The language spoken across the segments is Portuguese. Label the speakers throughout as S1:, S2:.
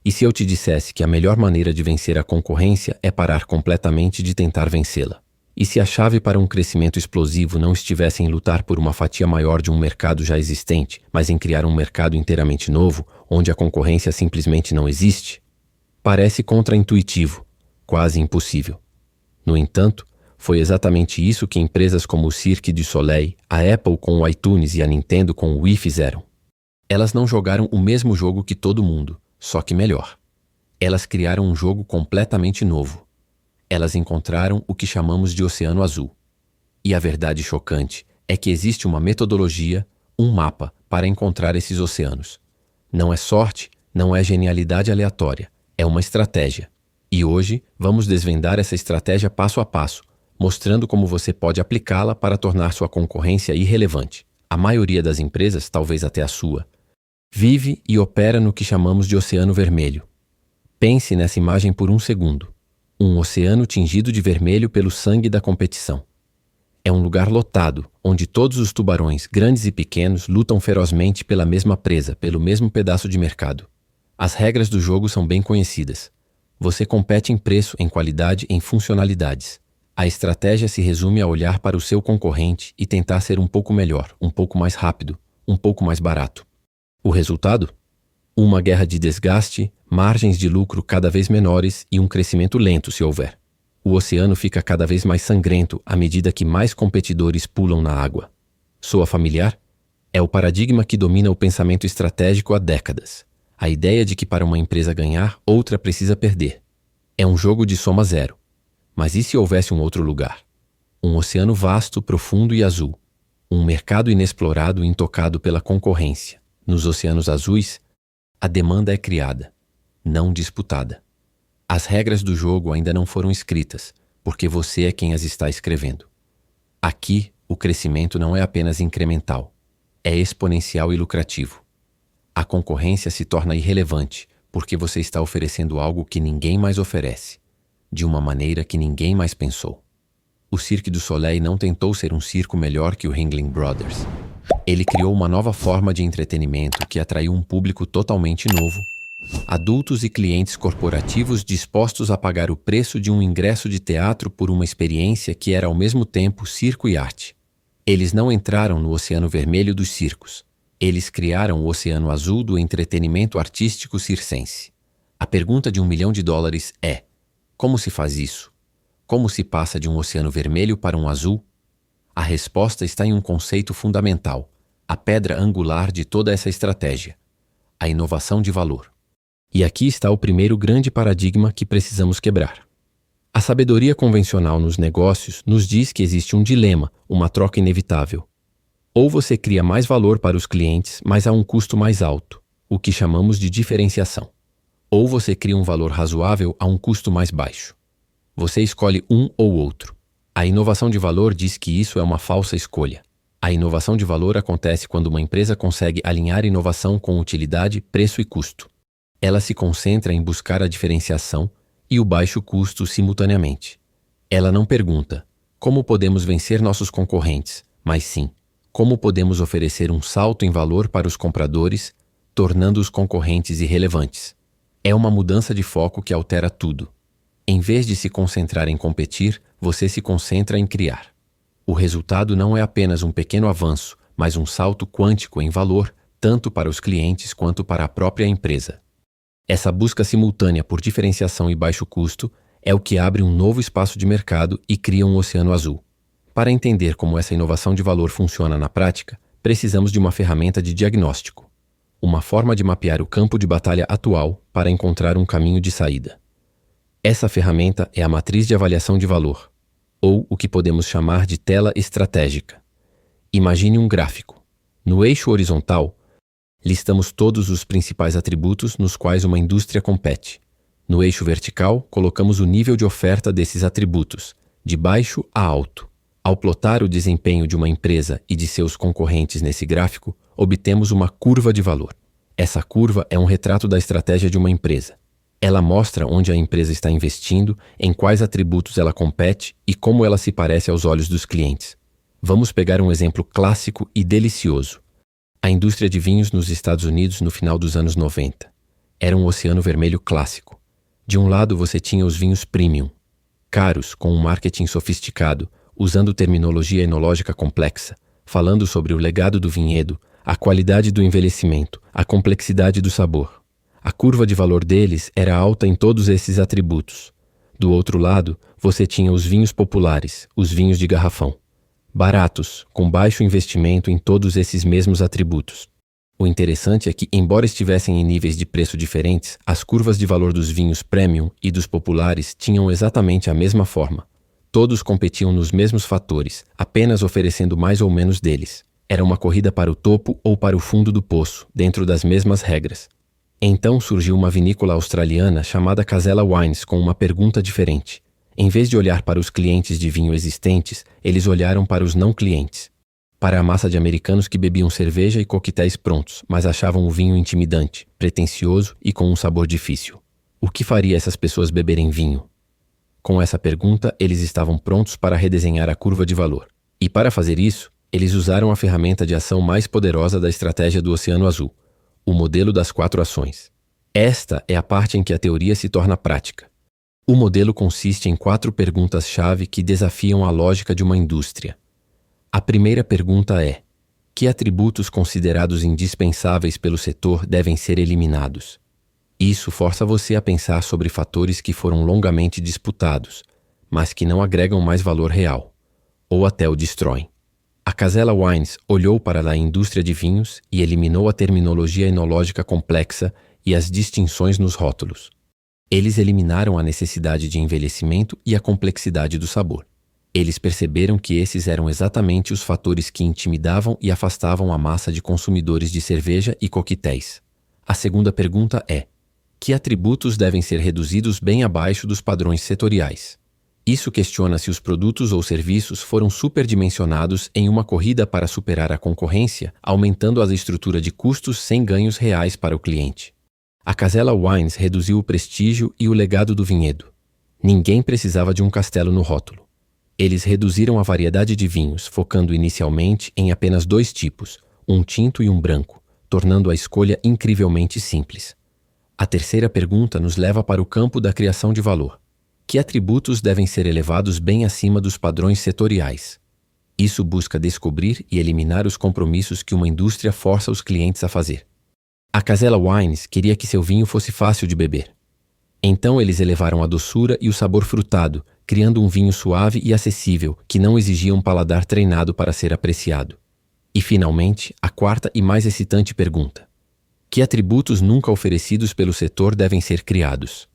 S1: E se eu te dissesse que a melhor maneira de vencer a concorrência é parar completamente de tentar vencê-la? E se a chave para um crescimento explosivo não estivesse em lutar por uma fatia maior de um mercado já existente, mas em criar um mercado inteiramente novo, onde a concorrência simplesmente não existe? Parece contraintuitivo, quase impossível. No entanto, foi exatamente isso que empresas como o Cirque du Soleil, a Apple com o iTunes e a Nintendo com o Wii fizeram. Elas não jogaram o mesmo jogo que todo mundo, só que melhor. Elas criaram um jogo completamente novo. Elas encontraram o que chamamos de Oceano Azul. E a verdade chocante é que existe uma metodologia, um mapa, para encontrar esses oceanos. Não é sorte, não é genialidade aleatória, é uma estratégia. E hoje vamos desvendar essa estratégia passo a passo, mostrando como você pode aplicá-la para tornar sua concorrência irrelevante. A maioria das empresas, talvez até a sua, vive e opera no que chamamos de Oceano Vermelho. Pense nessa imagem por um segundo. Um oceano tingido de vermelho pelo sangue da competição. É um lugar lotado, onde todos os tubarões, grandes e pequenos, lutam ferozmente pela mesma presa, pelo mesmo pedaço de mercado. As regras do jogo são bem conhecidas. Você compete em preço, em qualidade, em funcionalidades. A estratégia se resume a olhar para o seu concorrente e tentar ser um pouco melhor, um pouco mais rápido, um pouco mais barato. O resultado? Uma guerra de desgaste, margens de lucro cada vez menores e um crescimento lento se houver. O oceano fica cada vez mais sangrento à medida que mais competidores pulam na água. Soa familiar? É o paradigma que domina o pensamento estratégico há décadas. A ideia de que para uma empresa ganhar, outra precisa perder. É um jogo de soma zero. Mas e se houvesse um outro lugar? Um oceano vasto, profundo e azul. Um mercado inexplorado e intocado pela concorrência. Nos oceanos azuis, a demanda é criada, não disputada. As regras do jogo ainda não foram escritas, porque você é quem as está escrevendo. Aqui, o crescimento não é apenas incremental, é exponencial e lucrativo. A concorrência se torna irrelevante, porque você está oferecendo algo que ninguém mais oferece, de uma maneira que ninguém mais pensou. O Cirque du Soleil não tentou ser um circo melhor que o Ringling Brothers. Ele criou uma nova forma de entretenimento que atraiu um público totalmente novo, adultos e clientes corporativos dispostos a pagar o preço de um ingresso de teatro por uma experiência que era ao mesmo tempo circo e arte. Eles não entraram no oceano vermelho dos circos. Eles criaram o oceano azul do entretenimento artístico circense. A pergunta de $1 milhão é: como se faz isso? Como se passa de um oceano vermelho para um azul? A resposta está em um conceito fundamental, a pedra angular de toda essa estratégia: a inovação de valor. E aqui está o primeiro grande paradigma que precisamos quebrar. A sabedoria convencional nos negócios nos diz que existe um dilema, uma troca inevitável. Ou você cria mais valor para os clientes, mas a um custo mais alto, o que chamamos de diferenciação. Ou você cria um valor razoável a um custo mais baixo. Você escolhe um ou outro. A inovação de valor diz que isso é uma falsa escolha. A inovação de valor acontece quando uma empresa consegue alinhar inovação com utilidade, preço e custo. Ela se concentra em buscar a diferenciação e o baixo custo simultaneamente. Ela não pergunta: como podemos vencer nossos concorrentes, mas sim: como podemos oferecer um salto em valor para os compradores, tornando os concorrentes irrelevantes. É uma mudança de foco que altera tudo. Em vez de se concentrar em competir, você se concentra em criar. O resultado não é apenas um pequeno avanço, mas um salto quântico em valor, tanto para os clientes quanto para a própria empresa. Essa busca simultânea por diferenciação e baixo custo é o que abre um novo espaço de mercado e cria um oceano azul. Para entender como essa inovação de valor funciona na prática, precisamos de uma ferramenta de diagnóstico, uma forma de mapear o campo de batalha atual para encontrar um caminho de saída. Essa ferramenta é a matriz de avaliação de valor, ou o que podemos chamar de tela estratégica. Imagine um gráfico. No eixo horizontal, listamos todos os principais atributos nos quais uma indústria compete. No eixo vertical, colocamos o nível de oferta desses atributos, de baixo a alto. Ao plotar o desempenho de uma empresa e de seus concorrentes nesse gráfico, obtemos uma curva de valor. Essa curva é um retrato da estratégia de uma empresa. Ela mostra onde a empresa está investindo, em quais atributos ela compete e como ela se parece aos olhos dos clientes. Vamos pegar um exemplo clássico e delicioso. A indústria de vinhos nos Estados Unidos no final dos anos 90. Era um oceano vermelho clássico. De um lado você tinha os vinhos premium, caros, com um marketing sofisticado, usando terminologia enológica complexa, falando sobre o legado do vinhedo, a qualidade do envelhecimento, a complexidade do sabor. A curva de valor deles era alta em todos esses atributos. Do outro lado, você tinha os vinhos populares, os vinhos de garrafão. Baratos, com baixo investimento em todos esses mesmos atributos. O interessante é que, embora estivessem em níveis de preço diferentes, as curvas de valor dos vinhos premium e dos populares tinham exatamente a mesma forma. Todos competiam nos mesmos fatores, apenas oferecendo mais ou menos deles. Era uma corrida para o topo ou para o fundo do poço, dentro das mesmas regras. Então surgiu uma vinícola australiana chamada Casella Wines com uma pergunta diferente. Em vez de olhar para os clientes de vinho existentes, eles olharam para os não clientes. Para a massa de americanos que bebiam cerveja e coquetéis prontos, mas achavam o vinho intimidante, pretensioso e com um sabor difícil. O que faria essas pessoas beberem vinho? Com essa pergunta, eles estavam prontos para redesenhar a curva de valor. E para fazer isso, eles usaram a ferramenta de ação mais poderosa da estratégia do Oceano Azul, o modelo das 4 ações. Esta é a parte em que a teoria se torna prática. O modelo consiste em 4 perguntas-chave que desafiam a lógica de uma indústria. A primeira pergunta é: que atributos considerados indispensáveis pelo setor devem ser eliminados? Isso força você a pensar sobre fatores que foram longamente disputados, mas que não agregam mais valor real, ou até o destroem. A Casella Wines olhou para a indústria de vinhos e eliminou a terminologia enológica complexa e as distinções nos rótulos. Eles eliminaram a necessidade de envelhecimento e a complexidade do sabor. Eles perceberam que esses eram exatamente os fatores que intimidavam e afastavam a massa de consumidores de cerveja e coquetéis. A segunda pergunta é: que atributos devem ser reduzidos bem abaixo dos padrões setoriais? Isso questiona se os produtos ou serviços foram superdimensionados em uma corrida para superar a concorrência, aumentando a estrutura de custos sem ganhos reais para o cliente. A Casella Wines reduziu o prestígio e o legado do vinhedo. Ninguém precisava de um castelo no rótulo. Eles reduziram a variedade de vinhos, focando inicialmente em apenas 2 tipos, um tinto e um branco, tornando a escolha incrivelmente simples. A terceira pergunta nos leva para o campo da criação de valor. Que atributos devem ser elevados bem acima dos padrões setoriais? Isso busca descobrir e eliminar os compromissos que uma indústria força os clientes a fazer. A Casella Wines queria que seu vinho fosse fácil de beber. Então eles elevaram a doçura e o sabor frutado, criando um vinho suave e acessível que não exigia um paladar treinado para ser apreciado. E finalmente, a quarta e mais excitante pergunta: que atributos nunca oferecidos pelo setor devem ser criados?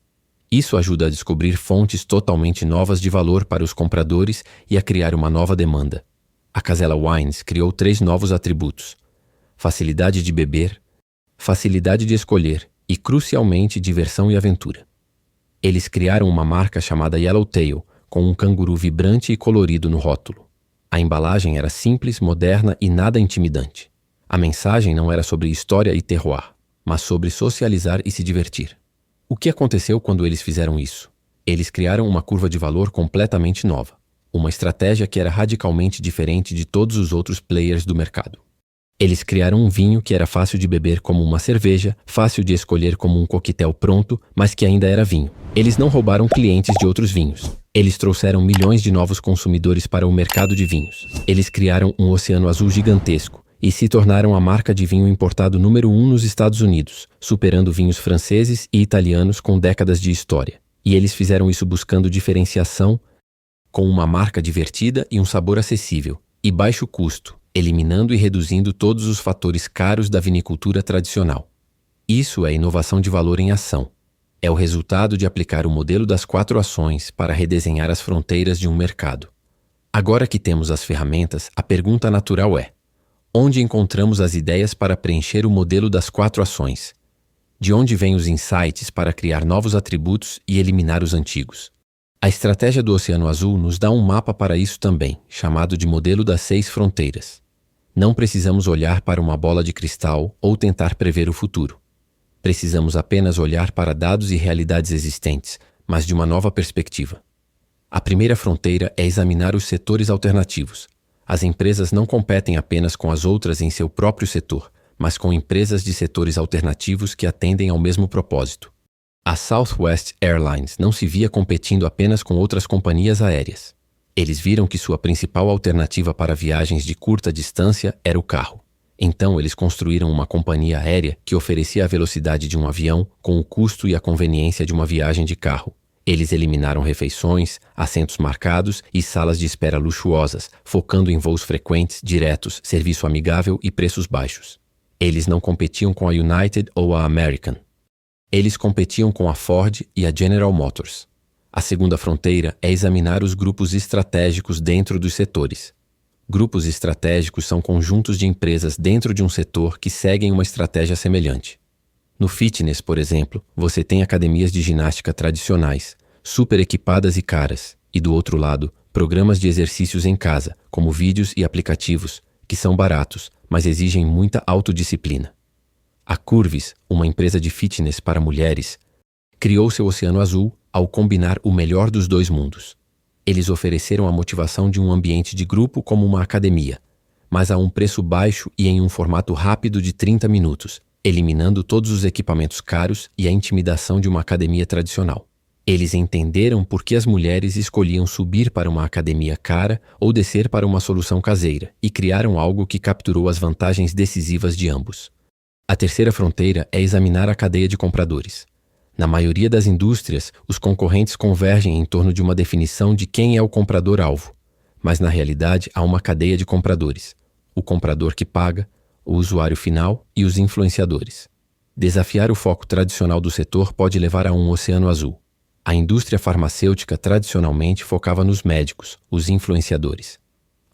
S1: Isso ajuda a descobrir fontes totalmente novas de valor para os compradores e a criar uma nova demanda. A Casella Wines criou 3 novos atributos: facilidade de beber, facilidade de escolher e, crucialmente, diversão e aventura. Eles criaram uma marca chamada Yellowtail, com um canguru vibrante e colorido no rótulo. A embalagem era simples, moderna e nada intimidante. A mensagem não era sobre história e terroir, mas sobre socializar e se divertir. O que aconteceu quando eles fizeram isso? Eles criaram uma curva de valor completamente nova, uma estratégia que era radicalmente diferente de todos os outros players do mercado. Eles criaram um vinho que era fácil de beber como uma cerveja, fácil de escolher como um coquetel pronto, mas que ainda era vinho. Eles não roubaram clientes de outros vinhos. Eles trouxeram milhões de novos consumidores para o mercado de vinhos. Eles criaram um oceano azul gigantesco e se tornaram a marca de vinho importado número 1 nos Estados Unidos, superando vinhos franceses e italianos com décadas de história. E eles fizeram isso buscando diferenciação, com uma marca divertida e um sabor acessível, e baixo custo, eliminando e reduzindo todos os fatores caros da vinicultura tradicional. Isso é inovação de valor em ação. É o resultado de aplicar o modelo das 4 ações para redesenhar as fronteiras de um mercado. Agora que temos as ferramentas, a pergunta natural é: onde encontramos as ideias para preencher o modelo das 4 ações? De onde vêm os insights para criar novos atributos e eliminar os antigos? A estratégia do Oceano Azul nos dá um mapa para isso também, chamado de modelo das 6 fronteiras. Não precisamos olhar para uma bola de cristal ou tentar prever o futuro. Precisamos apenas olhar para dados e realidades existentes, mas de uma nova perspectiva. A primeira fronteira é examinar os setores alternativos. As empresas não competem apenas com as outras em seu próprio setor, mas com empresas de setores alternativos que atendem ao mesmo propósito. A Southwest Airlines não se via competindo apenas com outras companhias aéreas. Eles viram que sua principal alternativa para viagens de curta distância era o carro. Então, eles construíram uma companhia aérea que oferecia a velocidade de um avião com o custo e a conveniência de uma viagem de carro. Eles eliminaram refeições, assentos marcados e salas de espera luxuosas, focando em voos frequentes, diretos, serviço amigável e preços baixos. Eles não competiam com a United ou a American. Eles competiam com a Ford e a General Motors. A segunda fronteira é examinar os grupos estratégicos dentro dos setores. Grupos estratégicos são conjuntos de empresas dentro de um setor que seguem uma estratégia semelhante. No fitness, por exemplo, você tem academias de ginástica tradicionais, super equipadas e caras, e do outro lado, programas de exercícios em casa, como vídeos e aplicativos, que são baratos, mas exigem muita autodisciplina. A Curvis, uma empresa de fitness para mulheres, criou seu Oceano Azul ao combinar o melhor dos dois mundos. Eles ofereceram a motivação de um ambiente de grupo como uma academia, mas a um preço baixo e em um formato rápido de 30 minutos, eliminando todos os equipamentos caros e a intimidação de uma academia tradicional. Eles entenderam por que as mulheres escolhiam subir para uma academia cara ou descer para uma solução caseira e criaram algo que capturou as vantagens decisivas de ambos. A terceira fronteira é examinar a cadeia de compradores. Na maioria das indústrias, os concorrentes convergem em torno de uma definição de quem é o comprador-alvo, mas na realidade há uma cadeia de compradores: o comprador que paga, o usuário final e os influenciadores. Desafiar o foco tradicional do setor pode levar a um oceano azul. A indústria farmacêutica tradicionalmente focava nos médicos, os influenciadores.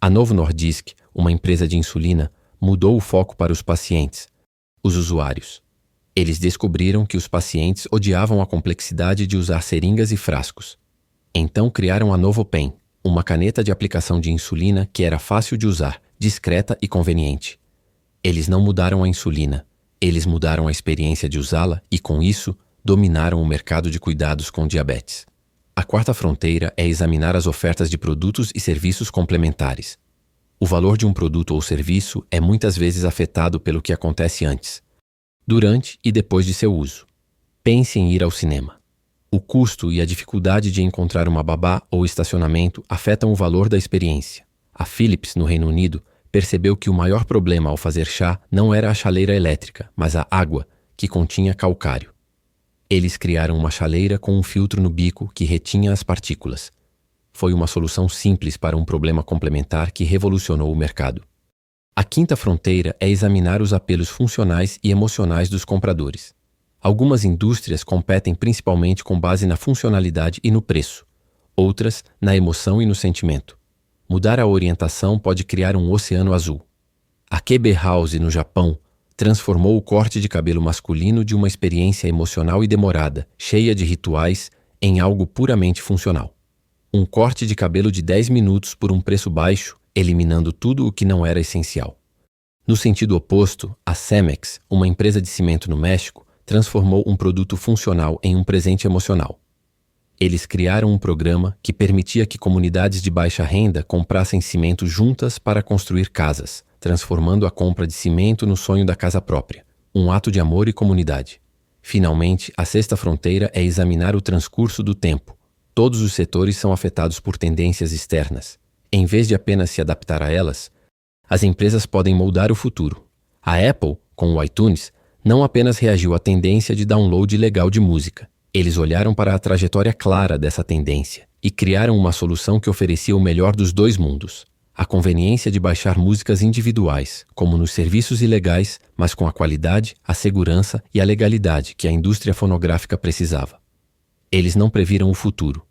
S1: A Novo Nordisk, uma empresa de insulina, mudou o foco para os pacientes, os usuários. Eles descobriram que os pacientes odiavam a complexidade de usar seringas e frascos. Então criaram a NovoPen, uma caneta de aplicação de insulina que era fácil de usar, discreta e conveniente. Eles não mudaram a insulina, eles mudaram a experiência de usá-la e, com isso, dominaram o mercado de cuidados com diabetes. A quarta fronteira é examinar as ofertas de produtos e serviços complementares. O valor de um produto ou serviço é muitas vezes afetado pelo que acontece antes, durante e depois de seu uso. Pense em ir ao cinema. O custo e a dificuldade de encontrar uma babá ou estacionamento afetam o valor da experiência. A Philips, no Reino Unido, percebeu que o maior problema ao fazer chá não era a chaleira elétrica, mas a água, que continha calcário. Eles criaram uma chaleira com um filtro no bico que retinha as partículas. Foi uma solução simples para um problema complementar que revolucionou o mercado. A quinta fronteira é examinar os apelos funcionais e emocionais dos compradores. Algumas indústrias competem principalmente com base na funcionalidade e no preço, outras na emoção e no sentimento. Mudar a orientação pode criar um oceano azul. A Kebe House, no Japão, transformou o corte de cabelo masculino de uma experiência emocional e demorada, cheia de rituais, em algo puramente funcional. Um corte de cabelo de 10 minutos por um preço baixo, eliminando tudo o que não era essencial. No sentido oposto, a Cemex, uma empresa de cimento no México, transformou um produto funcional em um presente emocional. Eles criaram um programa que permitia que comunidades de baixa renda comprassem cimento juntas para construir casas, transformando a compra de cimento no sonho da casa própria, um ato de amor e comunidade. Finalmente, a sexta fronteira é examinar o transcurso do tempo. Todos os setores são afetados por tendências externas. Em vez de apenas se adaptar a elas, as empresas podem moldar o futuro. A Apple, com o iTunes, não apenas reagiu à tendência de download legal de música. Eles olharam para a trajetória clara dessa tendência e criaram uma solução que oferecia o melhor dos dois mundos. A conveniência de baixar músicas individuais, como nos serviços ilegais, mas com a qualidade, a segurança e a legalidade que a indústria fonográfica precisava. Eles não previram o futuro.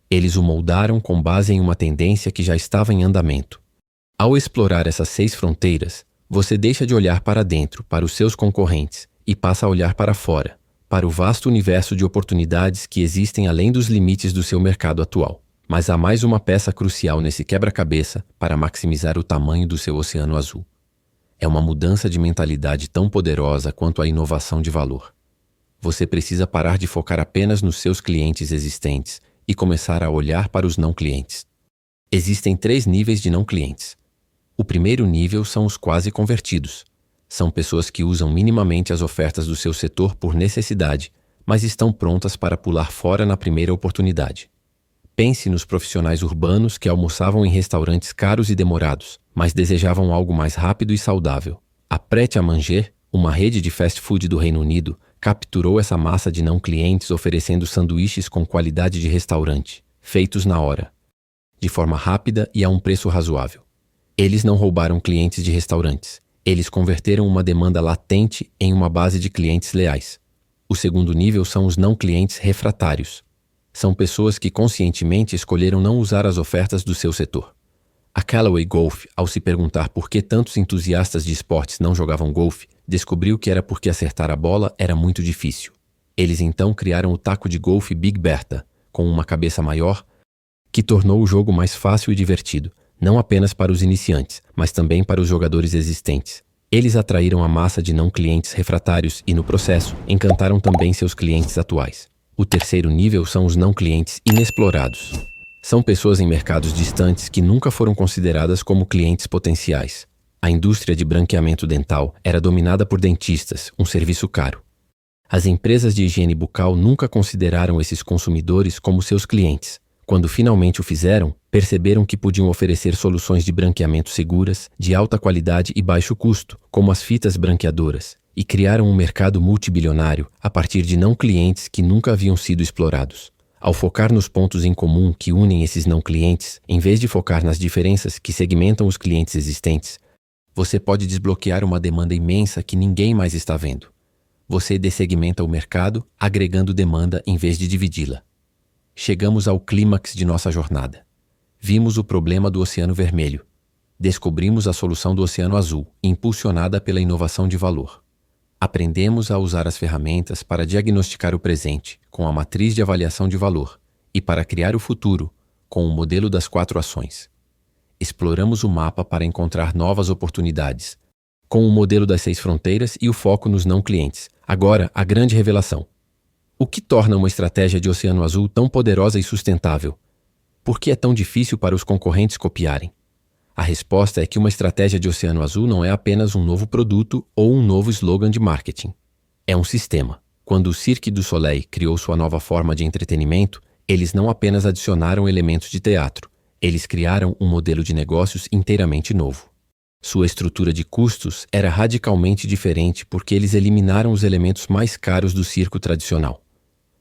S1: Eles o moldaram com base em uma tendência que já estava em andamento. Ao explorar essas 6 fronteiras, você deixa de olhar para dentro, para os seus concorrentes, e passa a olhar para fora, para o vasto universo de oportunidades que existem além dos limites do seu mercado atual. Mas há mais uma peça crucial nesse quebra-cabeça para maximizar o tamanho do seu oceano azul. É uma mudança de mentalidade tão poderosa quanto a inovação de valor. Você precisa parar de focar apenas nos seus clientes existentes e começar a olhar para os não clientes. Existem 3 níveis de não clientes. O primeiro nível são os quase convertidos. São pessoas que usam minimamente as ofertas do seu setor por necessidade, mas estão prontas para pular fora na primeira oportunidade. Pense nos profissionais urbanos que almoçavam em restaurantes caros e demorados, mas desejavam algo mais rápido e saudável. A Pret a Manger, uma rede de fast food do Reino Unido, capturou essa massa de não clientes oferecendo sanduíches com qualidade de restaurante, feitos na hora, de forma rápida e a um preço razoável. Eles não roubaram clientes de restaurantes. Eles converteram uma demanda latente em uma base de clientes leais. O segundo nível são os não clientes refratários. São pessoas que conscientemente escolheram não usar as ofertas do seu setor. A Callaway Golf, ao se perguntar por que tantos entusiastas de esportes não jogavam golfe, descobriu que era porque acertar a bola era muito difícil. Eles então criaram o taco de golfe Big Bertha, com uma cabeça maior, que tornou o jogo mais fácil e divertido, não apenas para os iniciantes, mas também para os jogadores existentes. Eles atraíram a massa de não clientes refratários e, no processo, encantaram também seus clientes atuais. O terceiro nível são os não clientes inexplorados. São pessoas em mercados distantes que nunca foram consideradas como clientes potenciais. A indústria de branqueamento dental era dominada por dentistas, um serviço caro. As empresas de higiene bucal nunca consideraram esses consumidores como seus clientes. Quando finalmente o fizeram, perceberam que podiam oferecer soluções de branqueamento seguras, de alta qualidade e baixo custo, como as fitas branqueadoras, e criaram um mercado multibilionário a partir de não clientes que nunca haviam sido explorados. Ao focar nos pontos em comum que unem esses não clientes, em vez de focar nas diferenças que segmentam os clientes existentes, você pode desbloquear uma demanda imensa que ninguém mais está vendo. Você dessegmenta o mercado, agregando demanda em vez de dividi-la. Chegamos ao clímax de nossa jornada. Vimos o problema do Oceano Vermelho. Descobrimos a solução do Oceano Azul, impulsionada pela inovação de valor. Aprendemos a usar as ferramentas para diagnosticar o presente, com a matriz de avaliação de valor, e para criar o futuro, com o modelo das 4 ações. Exploramos o mapa para encontrar novas oportunidades, com o modelo das 6 fronteiras e o foco nos não clientes. Agora, a grande revelação. O que torna uma estratégia de Oceano Azul tão poderosa e sustentável? Por que é tão difícil para os concorrentes copiarem? A resposta é que uma estratégia de Oceano Azul não é apenas um novo produto ou um novo slogan de marketing. É um sistema. Quando o Cirque du Soleil criou sua nova forma de entretenimento, eles não apenas adicionaram elementos de teatro, eles criaram um modelo de negócios inteiramente novo. Sua estrutura de custos era radicalmente diferente porque eles eliminaram os elementos mais caros do circo tradicional.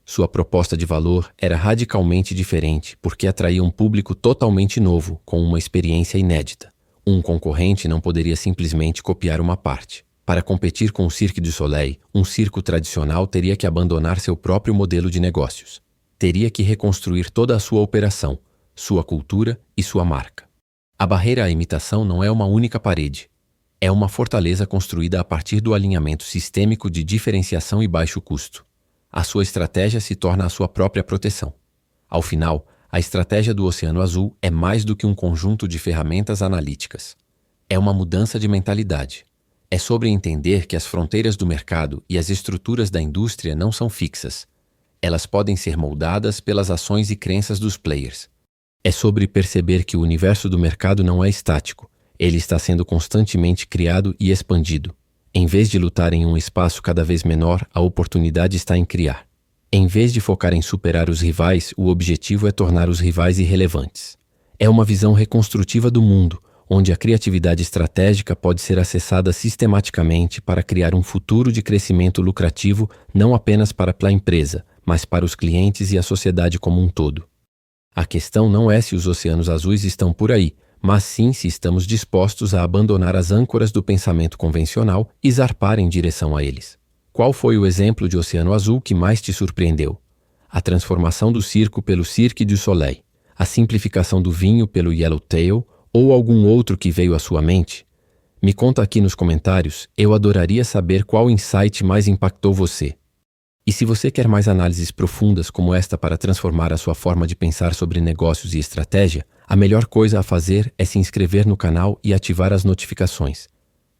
S1: Sua proposta de valor era radicalmente diferente porque atraía um público totalmente novo, com uma experiência inédita. Um concorrente não poderia simplesmente copiar uma parte. Para competir com o Cirque du Soleil, um circo tradicional teria que abandonar seu próprio modelo de negócios. Teria que reconstruir toda a sua operação, sua cultura e sua marca. A barreira à imitação não é uma única parede. É uma fortaleza construída a partir do alinhamento sistêmico de diferenciação e baixo custo. A sua estratégia se torna a sua própria proteção. Ao final, a estratégia do Oceano Azul é mais do que um conjunto de ferramentas analíticas. É uma mudança de mentalidade. É sobre entender que as fronteiras do mercado e as estruturas da indústria não são fixas. Elas podem ser moldadas pelas ações e crenças dos players. É sobre perceber que o universo do mercado não é estático. Ele está sendo constantemente criado e expandido. Em vez de lutar em um espaço cada vez menor, a oportunidade está em criar. Em vez de focar em superar os rivais, o objetivo é tornar os rivais irrelevantes. É uma visão reconstrutiva do mundo, onde a criatividade estratégica pode ser acessada sistematicamente para criar um futuro de crescimento lucrativo não apenas para a empresa, mas para os clientes e a sociedade como um todo. A questão não é se os oceanos azuis estão por aí, mas sim se estamos dispostos a abandonar as âncoras do pensamento convencional e zarpar em direção a eles. Qual foi o exemplo de Oceano Azul que mais te surpreendeu? A transformação do circo pelo Cirque du Soleil, a simplificação do vinho pelo Yellowtail ou algum outro que veio à sua mente? Me conta aqui nos comentários, eu adoraria saber qual insight mais impactou você. E se você quer mais análises profundas como esta para transformar a sua forma de pensar sobre negócios e estratégia, a melhor coisa a fazer é se inscrever no canal e ativar as notificações.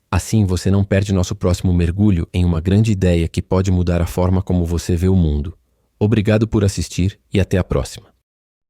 S1: Assim você não perde nosso próximo mergulho em uma grande ideia que pode mudar a forma como você vê o mundo. Obrigado por assistir e até a próxima.